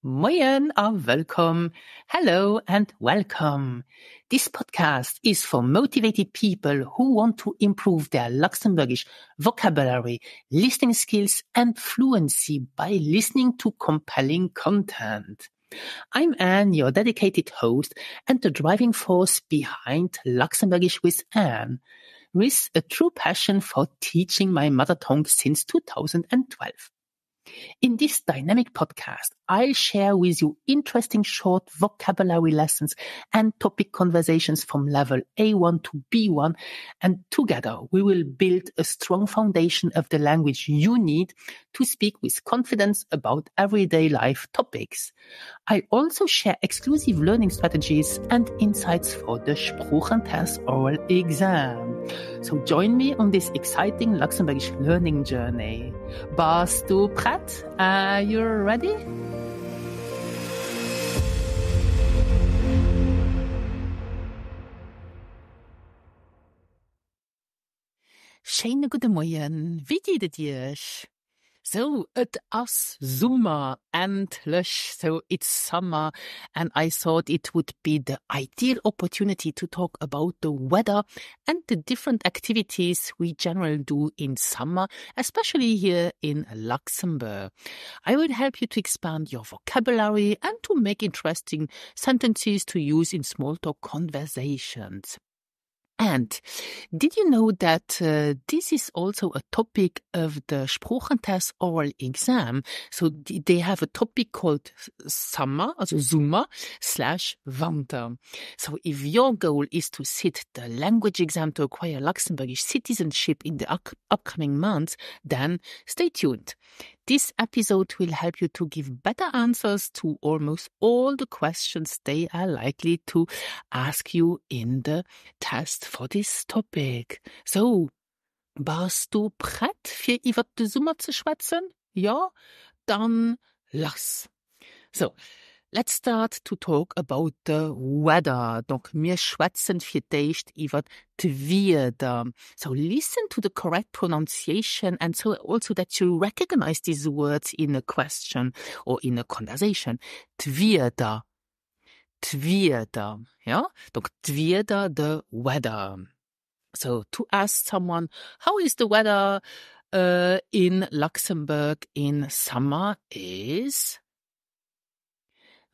Moin and welcome. Hello and welcome. This podcast is for motivated people who want to improve their Luxembourgish vocabulary, listening skills, and fluency by listening to compelling content. I'm Anne, your dedicated host and the driving force behind Luxembourgish with Anne, with a true passion for teaching my mother tongue since 2012. In this dynamic podcast, I'll share with you interesting short vocabulary lessons and topic conversations from level A1 to B1, and together we will build a strong foundation of the language you need to speak with confidence about everyday life topics. I also share exclusive learning strategies and insights for the Sprachentest oral exam. So join me on this exciting Luxembourgish learning journey. Bist du prêt? Are you ready? Schönen guten Morgen. Wie geht es dir? So, it is summer, endlich. So, it's summer, and I thought it would be the ideal opportunity to talk about the weather and the different activities we generally do in summer, especially here in Luxembourg. I will help you to expand your vocabulary and to make interesting sentences to use in small talk conversations. And did you know that this is also a topic of the Sprachentest oral exam? So they have a topic called summer, also Sommer/Winter. So if your goal is to sit the language exam to acquire Luxembourgish citizenship in the upcoming months, then stay tuned. This episode will help you to give better answers to almost all the questions they are likely to ask you in the test for this topic. So, bist du bereit, für über den Sommer zu schwätzen? Ja? Dann lass. So, let's start to talk about the weather. Donc, wir schwätzen vielleicht über die Wetter. So, listen to the correct pronunciation and so also that you recognize these words in a question or in a conversation. Die Wetter. Ja? Donc, die Wetter, the weather. So, to ask someone, how is the weather in Luxembourg in summer is...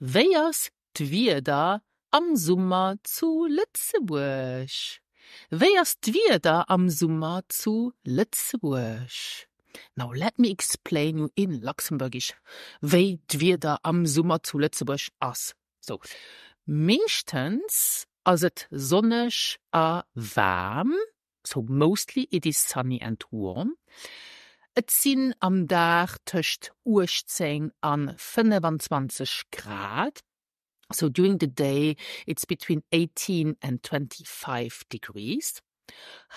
Wie ist die Wetter am Sommer zu Lützeburg? Wie ist die Wetter am Sommer zu Lützeburg? Now let me explain you in Luxembourgisch, wie die Wetter am Sommer zu Lützeburg ist. So, meistens ist es sonnig und warm, so mostly it is sunny and warm. Es sind am Tag zwischen 18 und 25 Grad. So during the day, it's between 18 and 25 degrees.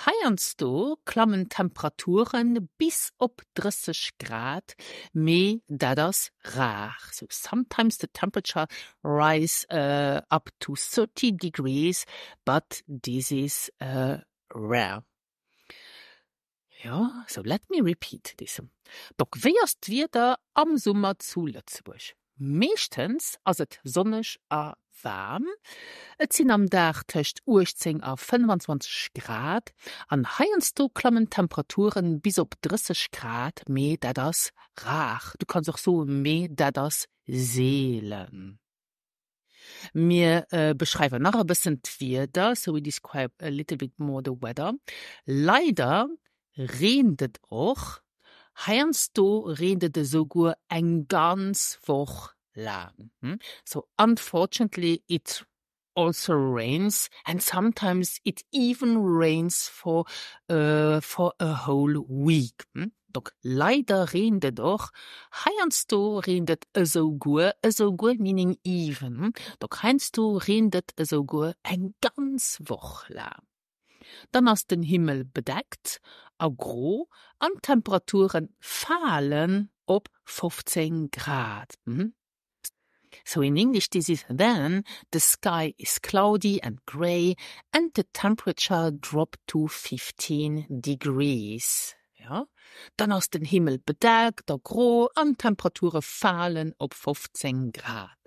Heiansdo klammen Temperaturen bis op 30 Grad, me das rar. So sometimes the temperature rise up to 30 degrees, but this is rare. Ja, so let me repeat this. Doch wie ist die Wetter am Sommer zu Lützeburg? Meistens ist es sonnig und warm. Es sind am Tag zwischen 18 und 25 Grad. An heiensto klammen Temperaturen bis auf 30 Grad, me das rar. Du kannst auch so me das seelen. Wir beschreiben noch ein bisschen die Wetter, so we describe a little bit more the weather. Leider regnet auch. Heiensto regnet sogar ein ganz Woche lang. So unfortunately it also rains and sometimes it even rains for a whole week. Doch leider regnet doch. Heiensto regnet sogar meaning even. Doch heiensto regnet sogar ein ganz Woche lang. Dann ist der Himmel bedeckt, auch grau, und Temperaturen fallen op 15 Grad. So in English this is then the sky is cloudy and grey and the temperature dropped to 15 degrees. Ja, dann aus den Himmel bedeckt, der Gro, an Temperaturen fallen op 15 Grad.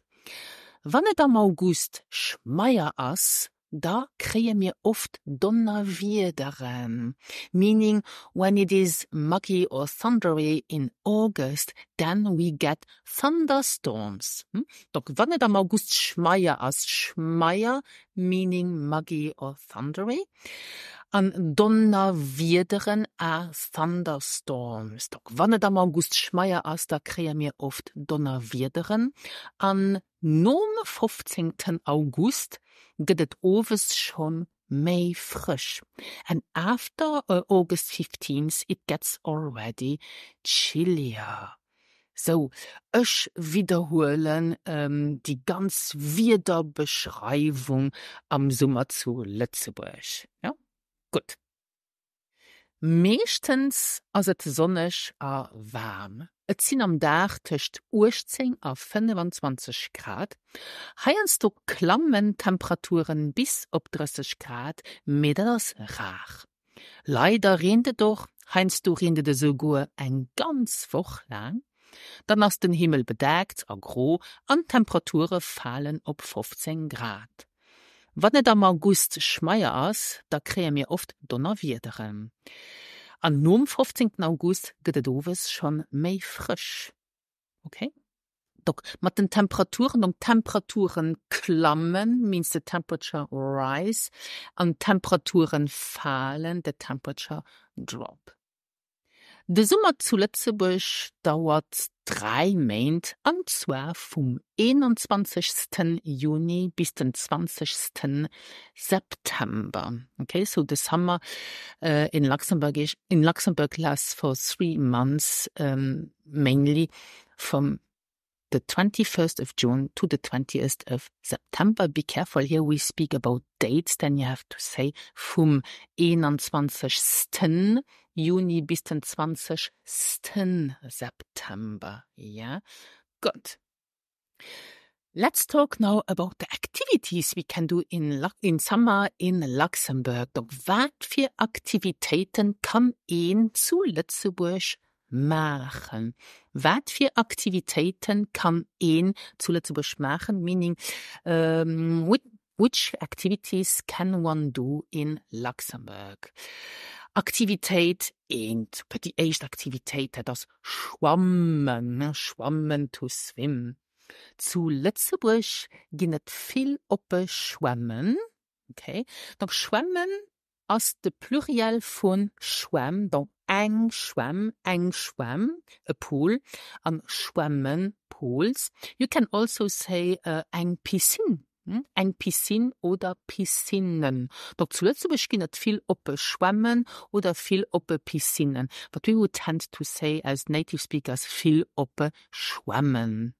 Wann et am August schmeier ass, da kree mir oft Donnerwiederen. Meaning, when it is muggy or thundery in August, then we get thunderstorms. Donc, wann et am August schmeier ass, schmeier, meaning muggy or thundery, an Donnerwiederen a thunderstorms. Donc, wann et am August schmeier ass, da kree mir oft Donnerwiederen. An nom 15. August gëtt et owes schon méi frisch. And after August 15th, it gets already chillier. So, ich wiederholen die ganz Wiederbeschreibung am Sommer zu Lützeburg. Ja, gut. Meestens ass et sonnig a warm. Et sinn am Dag tëcht 18 a 25 Grad. Heiers do klammen Temperaturen bis op 30 Grad, mit das rar. Leider rinde doch, heinst du rinde sogar eng ganz Woch lang. Dann ass den Himmel bedeckt a gro, an Temperature fallen op 15 Grad. Wann et am August schmeier ass, da kree mir oft Donnerwiederen. An nom 15. August gëtt et owes schon méi frisch. Okay? Donc, mat den Temperaturen Temperaturen klammen, means the temperature rise, an Temperaturen fallen, the temperature drop. De Sommer zu Lützeburg dauert 3 Monate, und zwar vom 21. Juni bis den 20. September. Okay, so the summer in Luxembourg lasts for 3 months, mainly from the 21st of June to the 20th of September. Be careful, here we speak about dates, then you have to say vom 21. Juni bis den 20. September. Yeah, good. Let's talk now about the activities we can do in summer in Luxembourg. Donc, wat für Aktivitäten kann ein zu Lützeburg machen? Wat für Aktivitäten kann ein zu Lützeburg machen? Meaning, which activities can one do in Luxembourg? Aktiviteit eend, die eerste Aktiviteit, das Schwammen to swim. Zu Lützeburg ginnet viel oppe schwammen. Okay, donc schwammen as de pluriel von schwamm, donc eng schwamm, a pool, an schwammen, pools. You can also say eng piscine. Eng Piscine oder Piscinen. Doch zu Lützeburg ginnet viel oppe schwammen oder viel oppe Piscinen. But we would tend to say as native speakers viel oppe schwammen.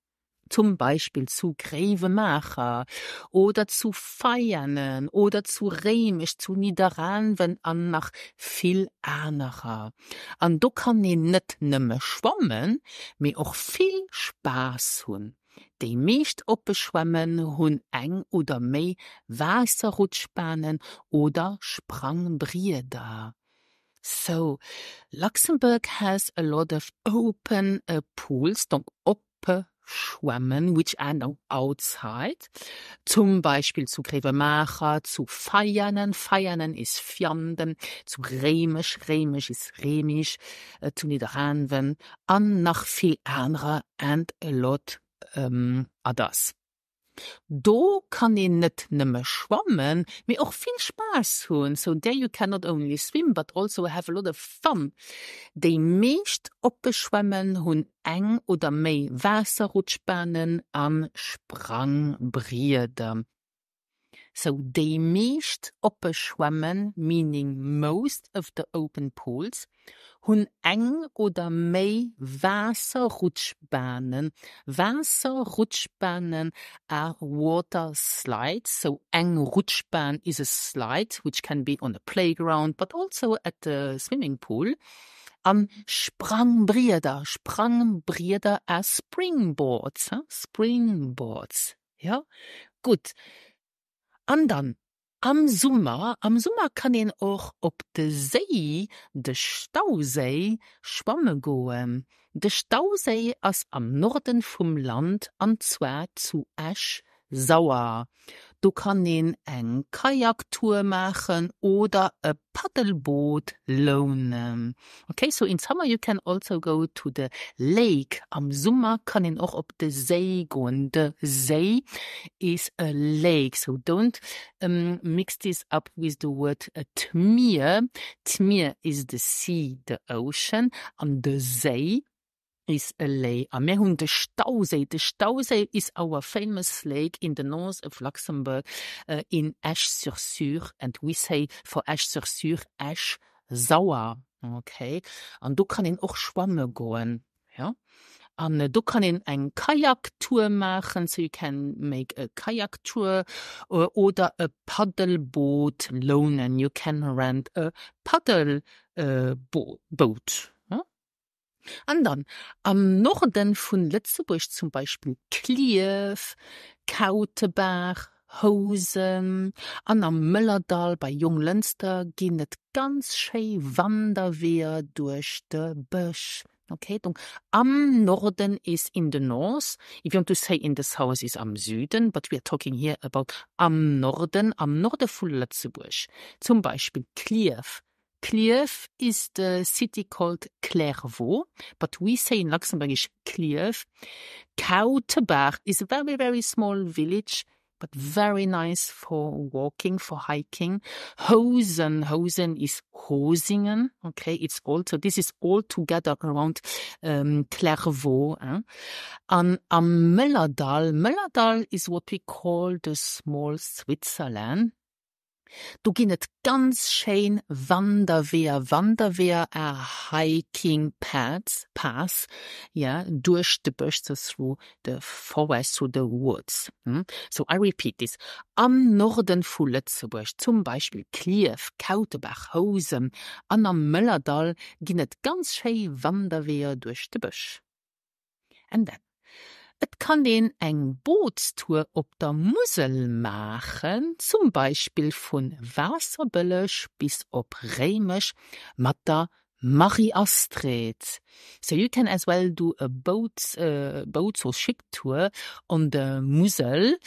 Zum Beispiel zu Grevemacher oder zu Feiernen oder zu Remisch, zu Niederranven an nach viel anderer. An do kann ich net nimme schwammen, mir auch viel Spaß hun. Die meist oppeschwammen hun eng oder méi Wasserrutschbahnen oder Sprangbrieder. So, Luxembourg has a lot of open pools, donc oppeschwammen, which are now outside. Zum Beispiel zu Grevemacher, zu Feiernen, Feiernen ist Fjanden, zu Remisch, Remisch ist Remisch, zu Niederranven, an nach viel anderer and a lot others. Do kann ich net nimme schwammen, mir auch viel Spaß hun. So there you can not only swim, but also have a lot of fun. Die meist oppeschwammen hun eng oder méi Wasserrutschbahnen an Sprangbrieder. So they meist oppeschwammen, meaning most of the open pools, hun eng oder méi Wasserrutschbahnen. Wasserrutschbahnen are water slides. So eng Rutschbahn is a slide, which can be on a playground, but also at the swimming pool. An Sprangbrieder are springboards. Springboards. Ja, gut. Und dann Am Sommer kann ihn auch op de See, de Stausee, schwamme goen. De Stausee ass am Norden vom Land, anzwer zu Esch Sauer. Du kann ihn eng Kajaktour machen oder a Paddelboot lohnen. Okay, so in summer you can also go to the lake. Am Sommer kann ihn auch op de See gehen. The See is a lake, so don't mix this up with the word Tmir. Tmir is the sea, the ocean, and the See is a lake. And wir haben den Stausee. The Stausee is our famous lake in the north of Luxembourg, in Esch-sur-Sûre. And we say for Esch-sur-Sûre, Esch Sauer. Okay. Und du kann ihn auch schwammen gehen. Ja. Und du kann ihn eine Kajaktour machen, so you can make a kayak tour, oder a Paddelboot lohnen. You can rent a paddle boat. Ja? Und dann am Norden von Lützeburg zum Beispiel Klief, Kautenbach, Hausen, und am Müllertal bei Junglünster gehen es ganz schön Wanderwehr durch de Busch. Okay, donc am Norden is in the north. If you want to say in the south is am Süden, but we are talking here about am Norden von Lützeburg. Zum Beispiel Klief. Klief is the city called Clairvaux, but we say in Luxembourgish Klief. Kautenbach is a very, very small village, but very nice for walking, for hiking. Hausen is Hosingen. Okay, this is all together around Clairvaux. And am Müllertal is what we call the small Switzerland. Du ginnet ganz schön Wanderwehr hiking pass, ja, durch the bush, through the forest, through the woods. So I repeat this. Am Norden von Lützeburg, zum Beispiel Klief, Kautenbach, Hausen, und am Müllertal ginnet ganz schön Wanderwehr durch the bush. And then, et kann den eng Bootstour op der Mosel machen, zum Beispiel von Wasserbüllech bis op Rhemisch mit der Marie Astrid. So you can as well do a boat or ship tour on the Mosel,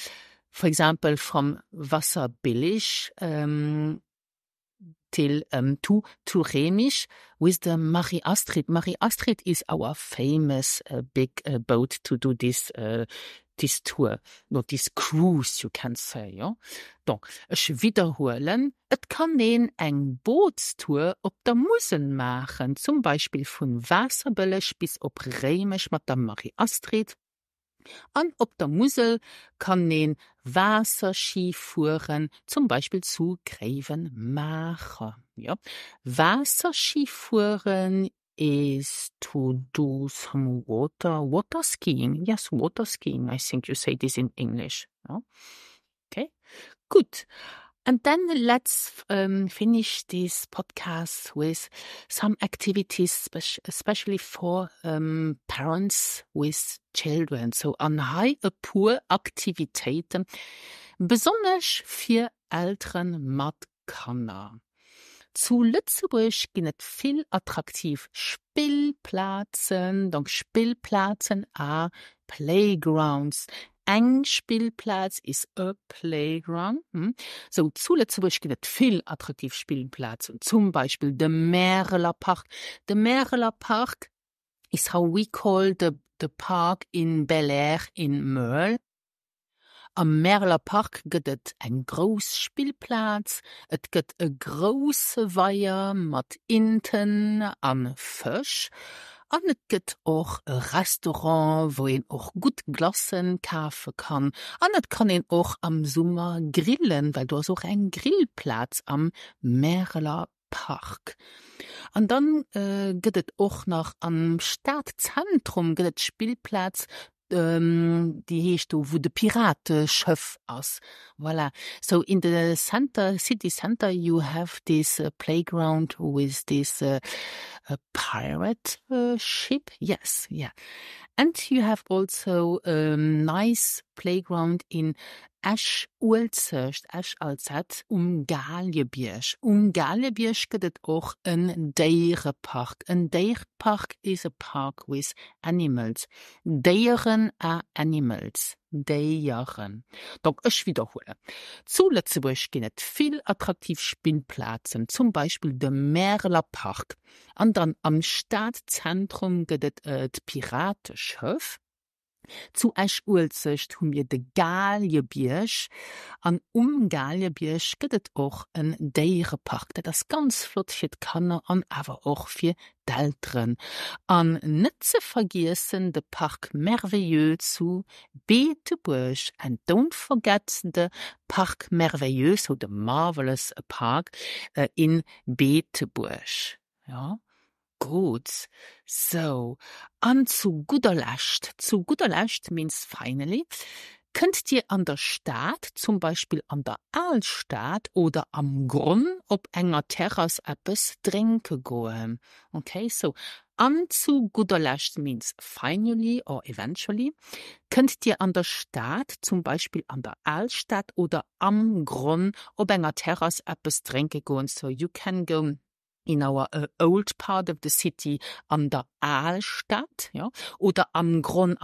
for example from Wasserbillig till to Rhemisch with the Marie Astrid. Marie Astrid is our famous big boat to do this tour, or this cruise, you can say, ja. Donc, ich wiederholen, et kann den eng Bootstour op der Mosel machen, zum Beispiel von Wasserbüllech bis op Rhemisch mit der Marie Astrid. Und op der Mosel kann den Wasserski fuhren, zum Beispiel zu Grevenmacher. Ja. Wasserski fuhren is to do some water skiing. Yes, water skiing. I think you say this in English. Ja. Okay, good. And then let's finish this podcast with some activities, especially for parents with children. So an a pur Aktivitäten, besonders für Eltern mit Kindern. Zu Lützeburg gibt es viel attraktiv Spielplätze, donc Spielplätze a Playgrounds. Ein Spielplatz ist a playground. So, zu Lützeburg gibt es viel attraktiv Spielplätze. Zum Beispiel der Merler Park. Der Merler Park is how we call the park in Bel Air in Merle. Am Merler Park gibt es ein groß Spielplatz. Es gibt a große Weiher mit Inten an Fisch. Und es gibt auch ein Restaurant, wo man auch gut Glassen kaufen kann. Und es kann man auch am Sommer grillen, weil du hast auch einen Grillplatz am Merler Park. Und dann gibt es auch noch am Stadtzentrum gibt es Spielplatz, die heißt wo de Piratenschiff aus. Voilà. So in the city center, you have this playground with this pirate ship. Yes, yeah. And you have also nice Playground in Esch-Ulzerst, Esch-Alzett, Galliebierg. Galliebierg gibt es auch einen Dierenpark. Ein Dierenpark is a park with animals. Dieren are animals. Dieren. Doch ich wiederhole. Zu Lützeburg gibt es viel attraktiv Spielplätze, zum Beispiel der Merler Park. Und dann am Stadtzentrum gibt es Piratenschiff. Zu Esch-Ulzerst haben wir de Galliebierg. An Galliebierg gibt es auch einen Dierenpark, der das ganz flott für die Kinder und aber auch für die Eltern. An nicht zu vergessen der Park Merveilleux zu Beeteburg. And don't forget the Park Merveilleux, so the marvelous park in Beeteburg. Ja. Gut, so, an zu guter Letzt means finally, könnt ihr an der Stadt, zum Beispiel an der Altstadt oder am Grund ob enger Terrasse etwas trinken gehen. Okay, so, an zu guter Letzt means finally or eventually, könnt ihr an der Stadt, zum Beispiel an der Altstadt oder am Grund ob enger Terrasse etwas trinken gehen. So, you can go in our old part of the city an der Altstadt, ja, oder am Grund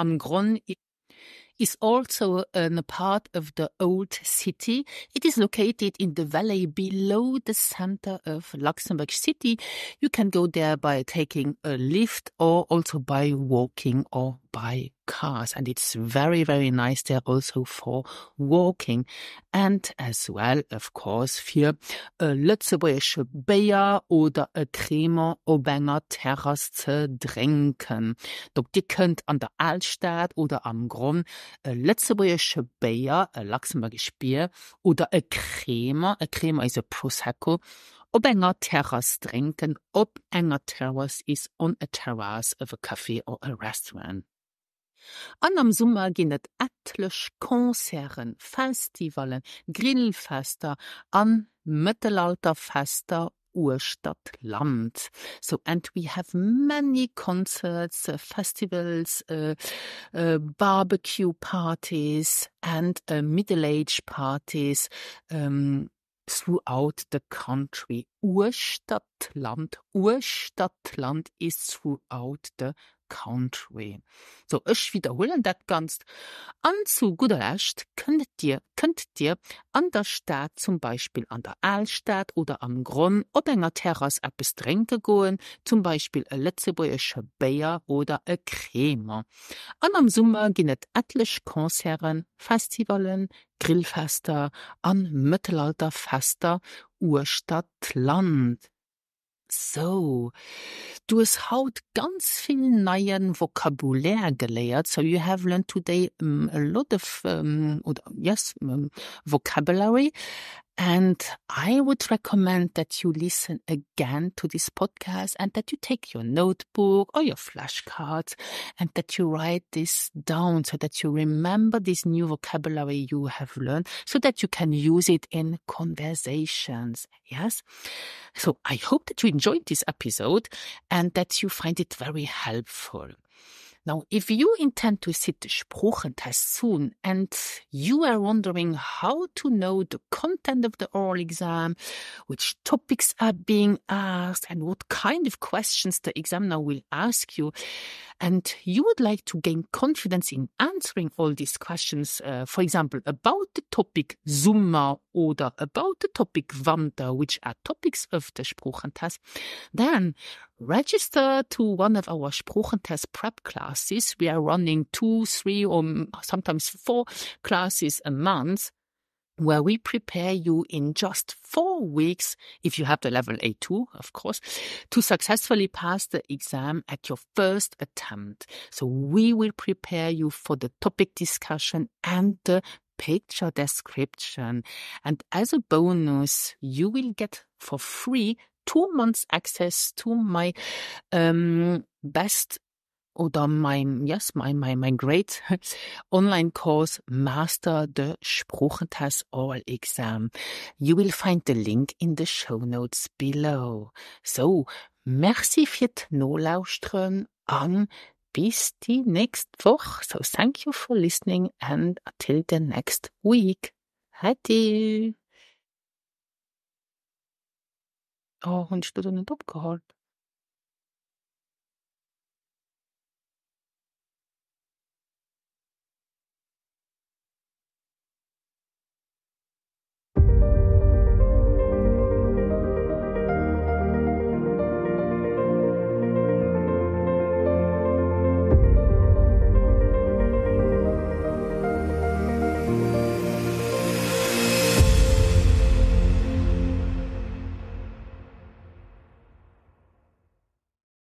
is also a part of the old city. It is located in the valley below the center of Luxembourg City. You can go there by taking a lift or also by walking or by cars. And it's very, very nice there also for walking. And as well, of course, für Lützeburgische Bier oder Creme auf einer Terrasse zu trinken. Doch die könnt an der Altstadt oder am Grund Lützeburgische Bier, Luxemburgisch Bier oder Creme is a Prosecco, ob enger Terrasse trinken, ob enger Terrace is on a terrace of a café or a restaurant. An am Sommer gehen et etlich Konzerten, Festivalen, Grillfester, an Mittelalterfester Urstadt-Land. So, and we have many concerts, festivals, barbecue parties and middle-age parties throughout the country. Urstadt-Land is throughout the country. So, ich wiederhole das ganz. An zu guter Letzt könnt ihr an der Stadt, zum Beispiel an der Altstadt oder am Grund, ob enger Terrasse etwas trinken gehen, zum Beispiel ein Lützeburgische Bier oder ein Creme. Und am Sommer gehen es etliche Konzerten, Festivalen, Grillfester, an Mittelalterfester, Urstadt-Land. So, du hast heute ganz viel neuen Vokabular gelernt. So you have learned today a lot of vocabulary. And I would recommend that you listen again to this podcast and that you take your notebook or your flashcards and that you write this down so that you remember this new vocabulary you have learned so that you can use it in conversations. Yes? So I hope that you enjoyed this episode and that you find it very helpful. Now, if you intend to sit the Sprachentest soon and you are wondering how to know the content of the oral exam, which topics are being asked, and what kind of questions the examiner will ask you, and you would like to gain confidence in answering all these questions, for example, about the topic Sommer oder about the topic Wander, which are topics of the Sprachentest, then register to one of our Sprachentest prep classes. We are running 2, 3, or sometimes 4 classes a month, where we prepare you in just 4 weeks, if you have the level A2, of course, to successfully pass the exam at your first attempt. So we will prepare you for the topic discussion and the picture description. And as a bonus, you will get for free 2 months access to my best oder my great online course, Master the Sprachentest Oral Exam. You will find the link in the show notes below. So, merci für die Nolauströn an bis die next Woche. So thank you for listening and until the next week. Adieu. Oh, hast du da nicht abgeholt?